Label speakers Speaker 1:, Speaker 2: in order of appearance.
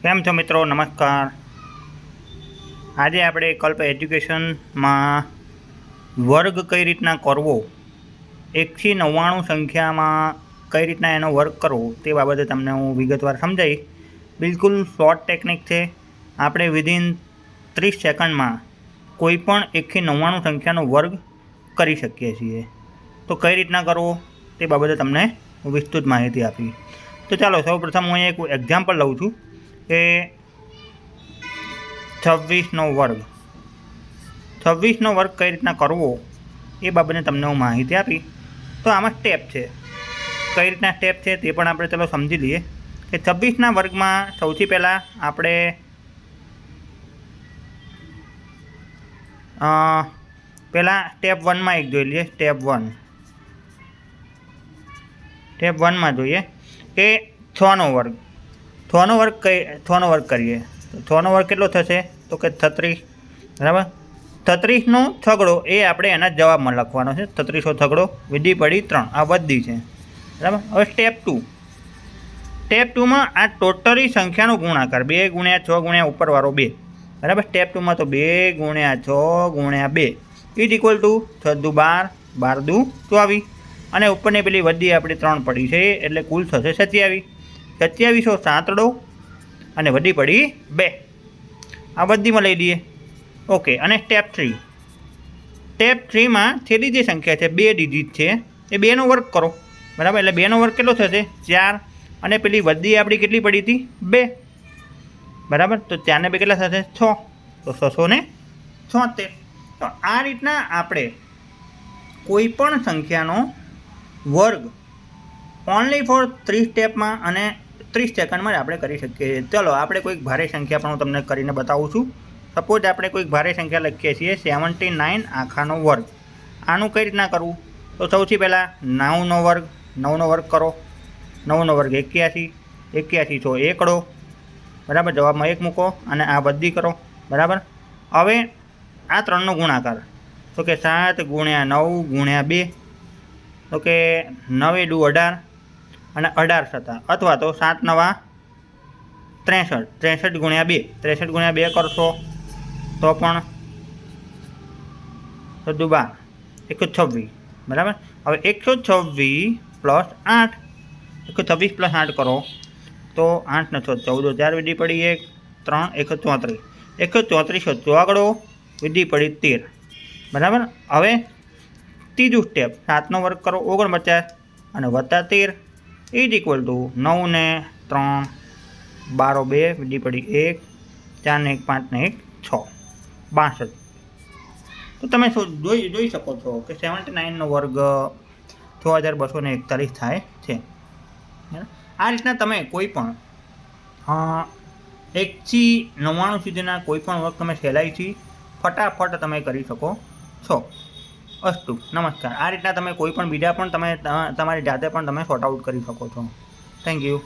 Speaker 1: કેમ છો મિત્રો? નમસ્કાર. આજે આપણે કલ્પ એજ્યુકેશનમાં વર્ગ કઈ રીતના કરવો, 1 થી 99 સંખ્યામાં કઈ રીતના એનો વર્ગ કરવો તે બાબતે તમને હું વિગતવાર સમજાવીશ. બિલકુલ શોર્ટ ટેકનિક છે. આપણે વિધિન 30 સેકન્ડમાં કોઈ પણ 1 થી 99 સંખ્યાનો વર્ગ કરી શકીએ છીએ. તો કઈ રીતના કરવો તે બાબતે તમને હું વિસ્તૃત માહિતી આપી. તો ચાલો સૌપ્રથમ હું એક એક્ઝામ્પલ લઉં છું કે 26નો વર્ગ. 26નો વર્ગ કઈ રીતના કરવો એ બાબતે તમને હું માહિતી આપી. તો આમાં સ્ટેપ છે, કઈ રીતના સ્ટેપ છે તે પણ આપણે ચલો સમજી લઈએ. કે 26ના વર્ગમાં સૌથી પહેલાં આપણે પહેલાં સ્ટેપ 1માં એક જોઈ લઈએ. સ્ટેપ 1માં જોઈએ કે 6નો વર્ગ. 6નો વર્ગ કરીએ તો 6નો વર્ગ કેટલો થશે? તો કે 36. બરાબર. 36નો છગડો એ આપણે એના જવાબમાં લખવાનો છે. 36નો છગડો વિધિ પડી 3. આ વધી છે. બરાબર. હવે સ્ટેપ 2. સ્ટેપ 2માં આ ટોટલી સંખ્યાનો ગુણાકાર 2 × 6 × ઉપરવાળો 2. બરાબર. સ્ટેપ 2માં તો 2 × 6 × 2 ઇઝ ઇક્વલ ટુ 6 દુ 12, 12 દુ 24. અને ઉપરની પેલી વધી આપણી 3 પડી છે એટલે કુલ થશે 27. 27નો સાતડો અને વધી પડી 2. આ વધીમાં લઈ દઈએ. ઓકે. અને સ્ટેપ 3. સ્ટેપ 3માં છેલ્લી જે સંખ્યા છે 2 ડિજિટ છે એ 2નો વર્ગ કરો. બરાબર. એટલે 2નો વર્ગ કેટલો થશે? 4. અને પેલી વધી આપણી કેટલી પડી હતી? 2. બરાબર. તો 4 ને 2 કેટલા થશે? 6. તો 676. તો આ રીતના આપણે કોઈ પણ સંખ્યાનો વર્ગ ઓનલી ફોર 3 સ્ટેપમાં અને 30 સેકન્ડમાં જ આપણે કરી શકીએ છીએ. ચલો આપણે કોઈક ભારે સંખ્યા પણ હું તમને કરીને બતાવું છું. સપોઝ આપણે કોઈક ભારે સંખ્યા લખીએ છીએ 79 આખાનો વર્ગ. આનું કઈ રીતના કરવું? તો સૌથી પહેલાં 9નો વર્ગ. 9નો વર્ગ કરો. 9નો વર્ગ 81. 81 છો એકડો. બરાબર. જવાબમાં 1 મૂકો અને આ વધી કરો. બરાબર. હવે આ 3નો ગુણાકાર તો કે 7 × 9 × 2. તો કે 9 દુ 18 અને 18 થતા, અથવા તો 7 9 63. 63 × 2. 63 × 2 કરશો તો પણ 7 દુ 12, 126. બરાબર. હવે 126 + 8. 126 + 8 કરો તો 8 ને 6 14, 4 વિધિ પડી 1, 3, 134. 134 ચોગડો વિધિ પડી 13. બરાબર. હવે ત્રીજું સ્ટેપ 7નો વર્ગ કરો 49 અને વત્તા 13 ઇઝ ઇક્વલ ટુ 9 ને 3 12 2 વિધિ પડી 1, 4 ને 1 5 ને 1 6 62. તો તમે જોઈ શકો છો કે 79નો વર્ગ 6241 થાય છે. આ રીતના તમે કોઈ પણ 1 થી 99 સુધીના કોઈ પણ વર્ગ તમે સહેલાઈથી ફટાફટ તમે કરી શકો છો. અસ્તુ. નમસ્કાર. આ રીતના તમે કોઈ પણ બીજા પણ તમે તમારી જાતે પણ તમે સોર્ટ આઉટ કરી શકો છો. Thank you.